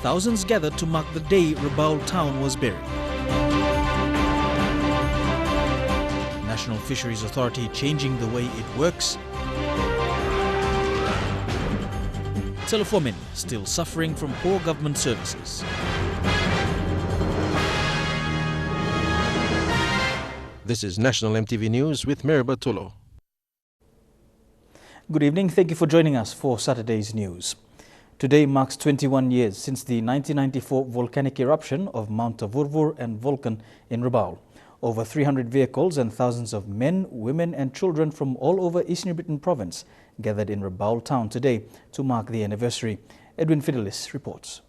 thousands gathered to mark the day Rabaul town was buried. National Fisheries Authority changing the way it works. Teleforemen still suffering from poor government services. This is National MTV News with Meriba Tulo. Good evening. Thank you for joining us for Saturday's news. Today marks 21 years since the 1994 volcanic eruption of Mount Tavurvur and Volcan in Rabaul. Over 300 vehicles and thousands of men, women and children from all over Eastern Britain province gathered in Rabaul town today to mark the anniversary. Edwin Fidelis reports.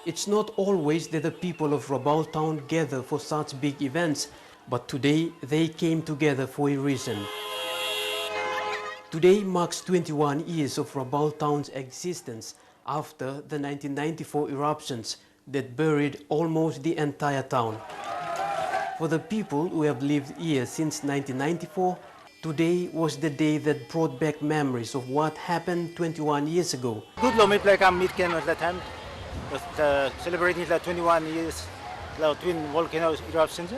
It's not always that the people of Rabaul town gather for such big events, but today they came together for a reason. Today marks 21 years of Rabaul town's existence after the 1994 eruptions that buried almost the entire town. For the people who have lived here since 1994, today was the day that brought back memories of what happened 21 years ago. Good lo, may play kami meet Ken at that time. Was celebrating the 21 years the twin volcano eruptions.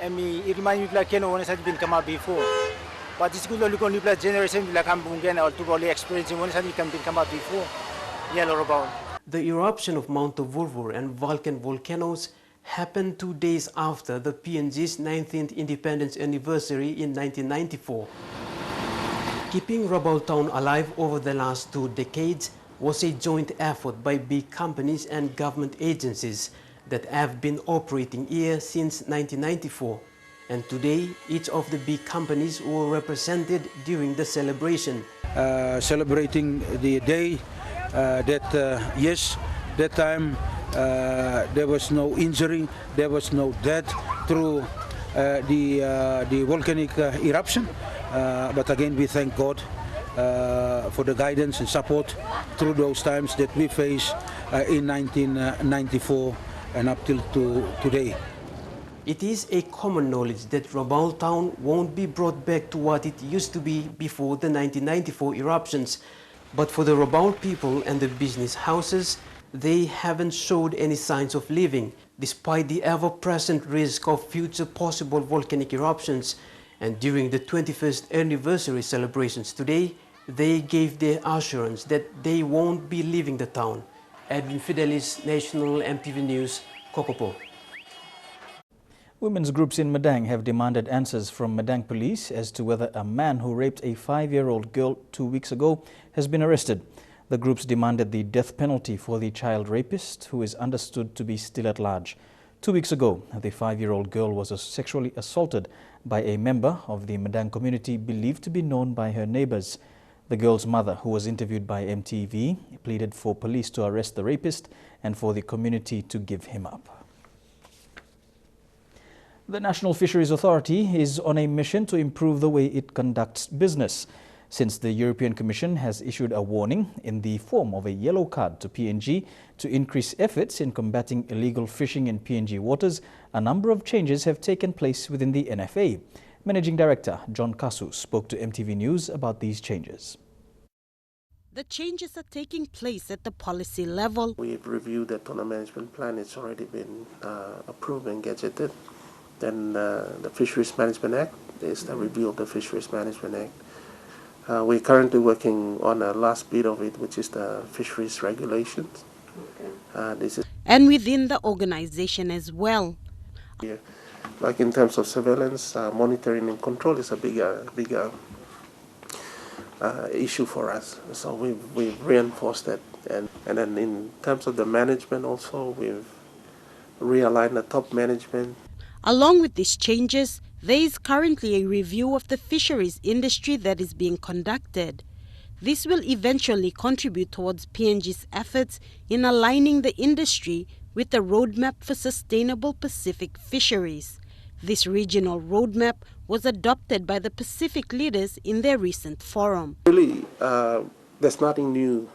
And it reminds me like Ken when it had been come out before. But it's good to look on the generation like I'm again or to really experiencing when it had come out before. Yellow Rabaul. The eruption of Mount Tavurvur and Vulcan volcanoes happened 2 days after the PNG's 19th independence anniversary in 1994. Keeping Rabaul town alive over the last 2 decades was a joint effort by big companies and government agencies that have been operating here since 1994. And today, each of the big companies were represented during the celebration. Celebrating the day that, yes, that time there was no injury, there was no death through the volcanic eruption. But again, we thank God for the guidance and support through those times that we faced in 1994 and up till today. It is a common knowledge that Rabaul town won't be brought back to what it used to be before the 1994 eruptions. But for the Rabaul people and the business houses, they haven't showed any signs of living, despite the ever-present risk of future possible volcanic eruptions. And during the 21st anniversary celebrations today, they gave their assurance that they won't be leaving the town. Edwin Fidelis, National MTV News, Kokopo. Women's groups in Madang have demanded answers from Madang police as to whether a man who raped a 5-year-old girl 2 weeks ago has been arrested. The groups demanded the death penalty for the child rapist, who is understood to be still at large. 2 weeks ago, the 5-year-old girl was sexually assaulted by a member of the Madang community believed to be known by her neighbors. The girl's mother, who was interviewed by EMTV, pleaded for police to arrest the rapist and for the community to give him up. The National Fisheries Authority is on a mission to improve the way it conducts business, since the European Commission has issued a warning in the form of a yellow card to PNG to increase efforts in combating illegal fishing in PNG waters. A number of changes have taken place within the NFA. Managing Director John Kasu spoke to MTV News about these changes. The changes are taking place at the policy level. We've reviewed the tuna management plan. It's already been approved and gazetted. Then the Fisheries Management Act is the review of the Fisheries Management Act. We're currently working on a last bit of it, which is the fisheries regulations. Okay. And within the organization as well. Yeah. Like in terms of surveillance, monitoring and control is a bigger issue for us. So we've reinforced that. And then in terms of the management also, we've realigned the top management. Along with these changes, there is currently a review of the fisheries industry that is being conducted. This will eventually contribute towards PNG's efforts in aligning the industry with the roadmap for sustainable Pacific fisheries. This regional roadmap was adopted by the Pacific leaders in their recent forum. Really, there's nothing new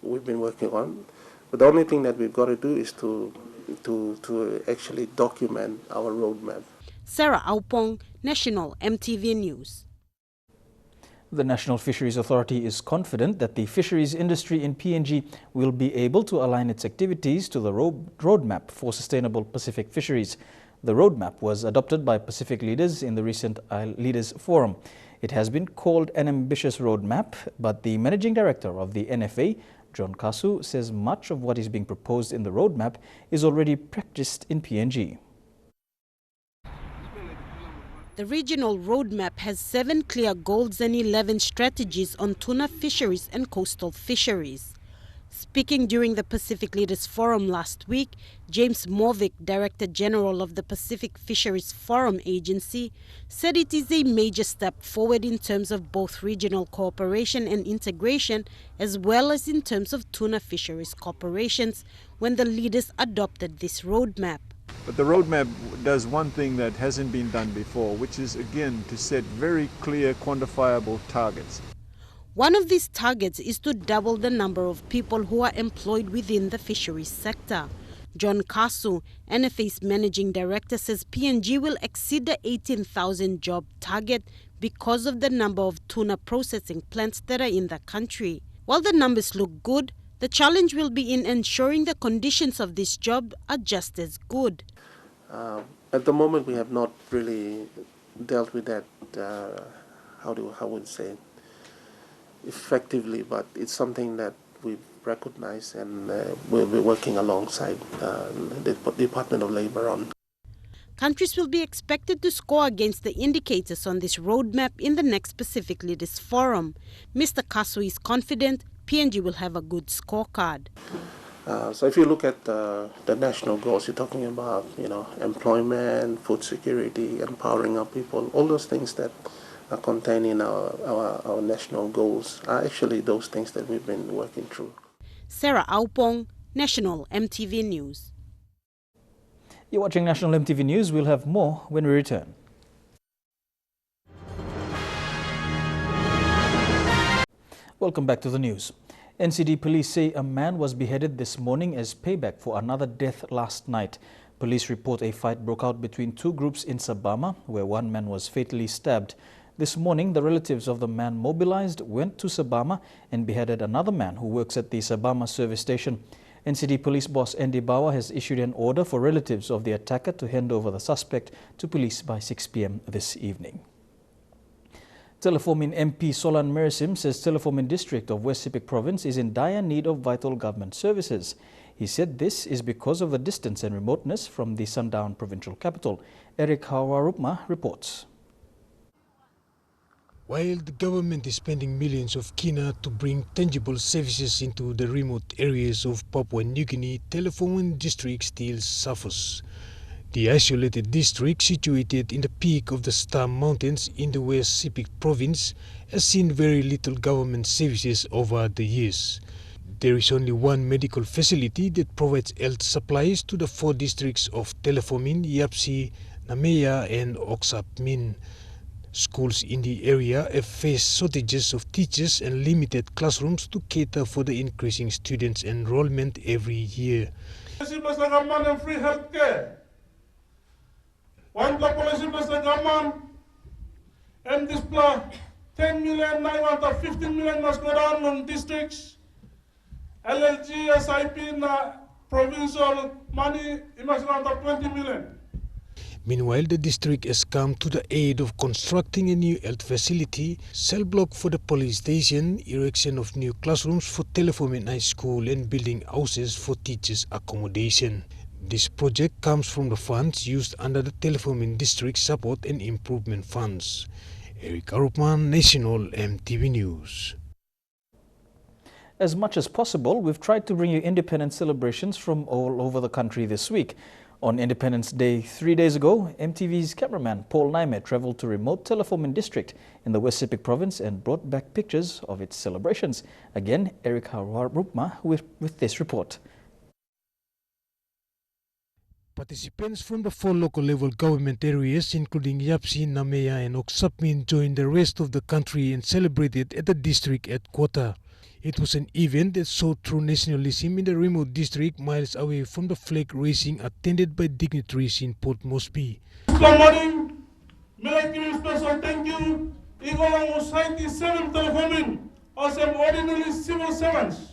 we've been working on, but the only thing that we've got to do is to actually document our roadmap. Sarah Aupong, National MTV News. The National Fisheries Authority is confident that the fisheries industry in PNG will be able to align its activities to the roadmap for sustainable Pacific fisheries. The roadmap was adopted by Pacific leaders in the recent Leaders Forum. It has been called an ambitious roadmap, but the managing director of the NFA, John Kasu, says much of what is being proposed in the roadmap is already practiced in PNG. The regional roadmap has 7 clear goals and 11 strategies on tuna fisheries and coastal fisheries. Speaking during the Pacific Leaders Forum last week, James Morvick, Director General of the Pacific Fisheries Forum Agency, said it is a major step forward in terms of both regional cooperation and integration, as well as in terms of tuna fisheries corporations, when the leaders adopted this roadmap. But the roadmap does one thing that hasn't been done before, which is, again, to set very clear, quantifiable targets. One of these targets is to double the number of people who are employed within the fisheries sector. John Kasu, NFA's managing director, says PNG will exceed the 18,000 job target because of the number of tuna processing plants that are in the country. While the numbers look good, the challenge will be in ensuring the conditions of this job are just as good. At the moment, we have not really dealt with that, how would say it, effectively, but it's something that we recognize and we'll be working alongside the Department of Labor on. Countries will be expected to score against the indicators on this roadmap in the next Pacific Leaders Forum. Mr. Kasu is confident PNG will have a good scorecard. So if you look at the national goals, you're talking about, employment, food security, empowering our people, all those things that are contained in our national goals are actually those things that we've been working through. Sarah Aupong, National MTV News. You're watching National MTV News. We'll have more when we return. Welcome back to the news. NCD police say a man was beheaded this morning as payback for another death last night. Police report a fight broke out between two groups in Sabama, where one man was fatally stabbed. This morning, the relatives of the man mobilized, went to Sabama and beheaded another man who works at the Sabama service station. NCD police boss Andy Bawa has issued an order for relatives of the attacker to hand over the suspect to police by 6 p.m. this evening. Telefomin MP Solan Merisim says Telefomin district of West Sepik province is in dire need of vital government services. He said this is because of the distance and remoteness from the sundown provincial capital. Eric Hawarupma reports. While the government is spending millions of kina to bring tangible services into the remote areas of Papua New Guinea, Telefomin district still suffers. The isolated district, situated in the peak of the Star Mountains in the West Sepik province, has seen very little government services over the years. There is only one medical facility that provides health supplies to the 4 districts of Telefomin, Yapsi, Nameya and Oksapmin. Schools in the area have faced shortages of teachers and limited classrooms to cater for the increasing students' enrollment every year. Free healthcare. One population plus the government and this plan 10 million, 15 million must go down on districts. LLG, SIP, provincial money, it must go down to 20 million. Meanwhile, the district has come to the aid of constructing a new health facility, cell block for the police station, erection of new classrooms for Telefomin High School and building houses for teachers' accommodation. This project comes from the funds used under the Telefomin District Support and Improvement Funds. Eric Arupman, National MTV News. As much as possible, we've tried to bring you independence celebrations from all over the country this week. On Independence Day 3 days ago, MTV's cameraman Paul Naime travelled to remote Telefomin district in the West Sepik province and brought back pictures of its celebrations. Again, Eric Hawarupma with this report. Participants from the 4 local level government areas, including Yapsi, Nameya and Oksapmin, joined the rest of the country and celebrated at the district headquarters. It was an event that showed true nationalism in the remote district miles away from the flag raising attended by dignitaries in Port Moresby. Good morning. May I give a special thank you Igolong Society 7 Telefomin, Osem ordinary civil servants.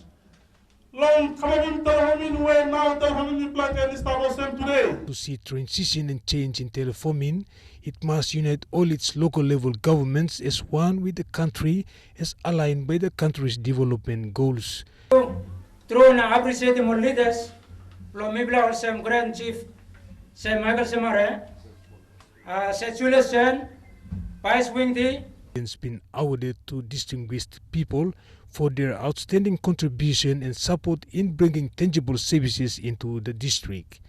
Long Kamabim Telefomin, where now Telefomin Plank and Osem today. To see transition and change in Telefomin, it must unite all its local level governments as one with the country, as aligned by the country's development goals. Through na appreciate the leaders, Lomibla Osem Grand Chief, Sam Michael Semare, Setulation, Vice Wingti. It's been awarded to distinguished people for their outstanding contribution and support in bringing tangible services into the district.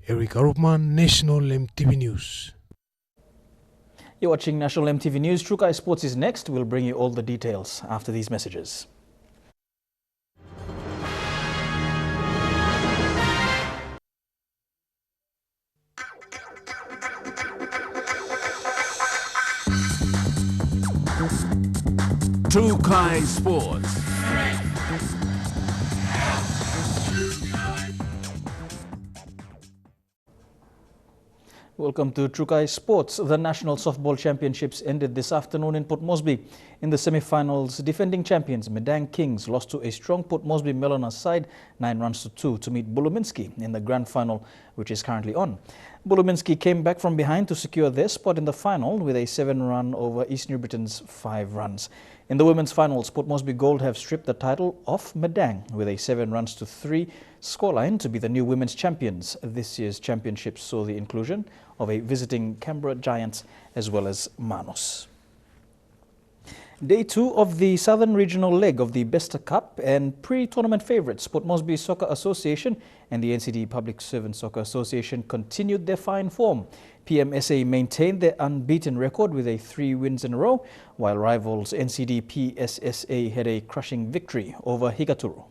Eric Arupman, National MTV News. You're watching National MTV News. Trukai Sports is next. We'll bring you all the details after these messages. Trukai Sports. Welcome to Trukai Sports. The National Softball Championships ended this afternoon in Port Moresby. In the semi-finals, defending champions Medang Kings lost to a strong Port Moresby Melona side 9-2 to meet Buluminski in the grand final, which is currently on. Buluminski came back from behind to secure their spot in the final with a 7-run over East New Britain's 5 runs. In the women's finals, Port Moresby Gold have stripped the title off Medang with a 7-3 scoreline to be the new women's champions. This year's championships saw the inclusion of a visiting Canberra Giants as well as Manus. Day 2 of the Southern Regional leg of the Besta Cup, and pre-tournament favourites Port Moresby Soccer Association and the NCD Public Servant Soccer Association continued their fine form. PMSA maintained their unbeaten record with 3 wins in a row, while rivals NCD PSSA had a crushing victory over Higaturu.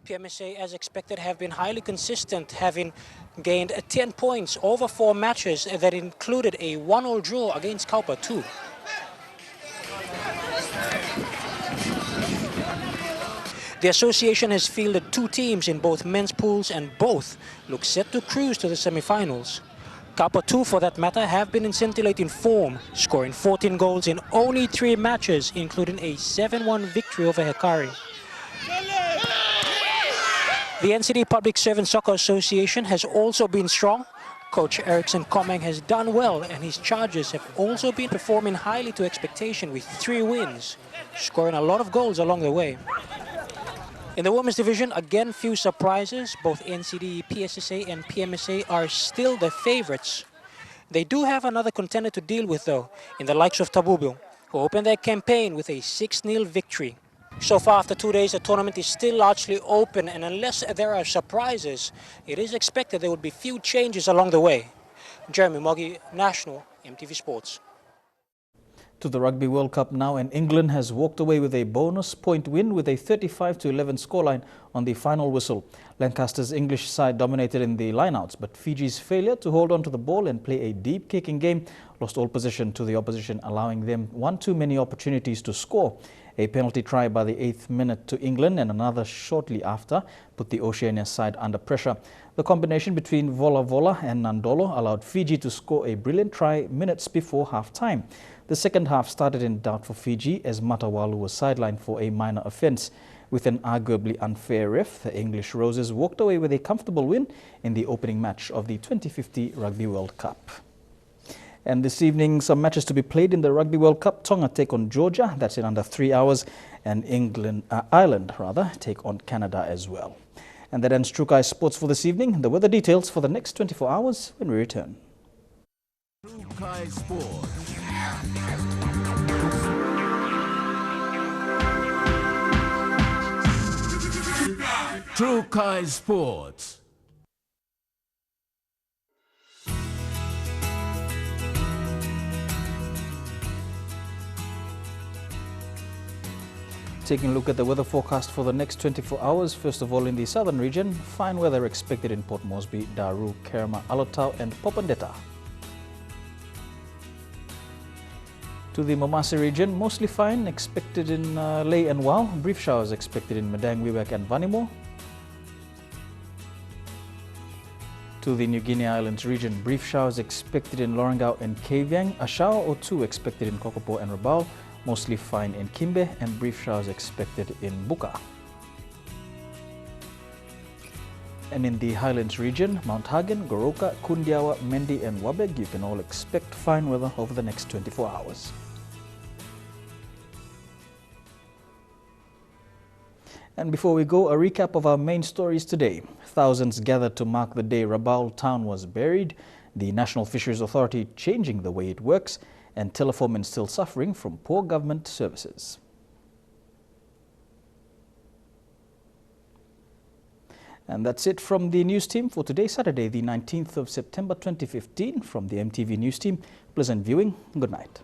PMSA, as expected, have been highly consistent, having gained 10 points over 4 matches that included a 1-1 draw against Kaupa 2. The association has fielded 2 teams in both men's pools, and both look set to cruise to the semi-finals. Kaupa 2, for that matter, have been in scintillating form, scoring 14 goals in only 3 matches, including a 7-1 victory over Hekari. The NCD Public Servant Soccer Association has also been strong. Coach Erickson Komeng has done well, and his charges have also been performing highly to expectation with 3 wins, scoring a lot of goals along the way. In the women's division, again, few surprises. Both NCD, PSSA and PMSA are still the favorites. They do have another contender to deal with, though, in the likes of Tabubil, who opened their campaign with a 6-0 victory. So far, after 2 days, the tournament is still largely open, and unless there are surprises, it is expected there will be few changes along the way. Jeremy Moggy, National MTV Sports. To the Rugby World Cup now, and England has walked away with a bonus point win with a 35-11 scoreline on the final whistle. Lancaster's English side dominated in the lineouts, but Fiji's failure to hold on to the ball and play a deep kicking game lost all possession to the opposition, allowing them one too many opportunities to score. A penalty try by the 8th minute to England and another shortly after put the Oceania side under pressure. The combination between Vola Vola and Nandolo allowed Fiji to score a brilliant try minutes before half-time. The second half started in doubt for Fiji as Matawalu was sidelined for a minor offence. With an arguably unfair ref, the English Roses walked away with a comfortable win in the opening match of the 2050 Rugby World Cup. And this evening, some matches to be played in the Rugby World Cup. Tonga take on Georgia, that's in under 3 hours, and Ireland take on Canada as well. And that ends Trukai Sports for this evening. The weather details for the next 24 hours when we return. Trukai Sports. Trukai Sports. Taking a look at the weather forecast for the next 24 hours. First of all, in the southern region, fine weather expected in Port Moresby, Daru, Kerma, Alotau and Popondetta. To the Momase region, mostly fine expected in Ley and Wau. Brief showers expected in Medang, Wewak and Vanimo. To To the New Guinea Islands region, brief showers expected in Lorengau and Kavieng, a shower or two expected in Kokopo and Rabaul, mostly fine in Kimbe, and brief showers expected in Buka. And in the Highlands region, Mount Hagen, Goroka, Kundiawa, Mendi and Wabeg, you can all expect fine weather over the next 24 hours. And before we go, a recap of our main stories today. Thousands gathered to mark the day Rabaul town was buried, the National Fisheries Authority changing the way it works, and Telefomin still suffering from poor government services. And that's it from the news team for today, Saturday, the 19th of September 2015. From the EMTV news team, pleasant viewing. Good night.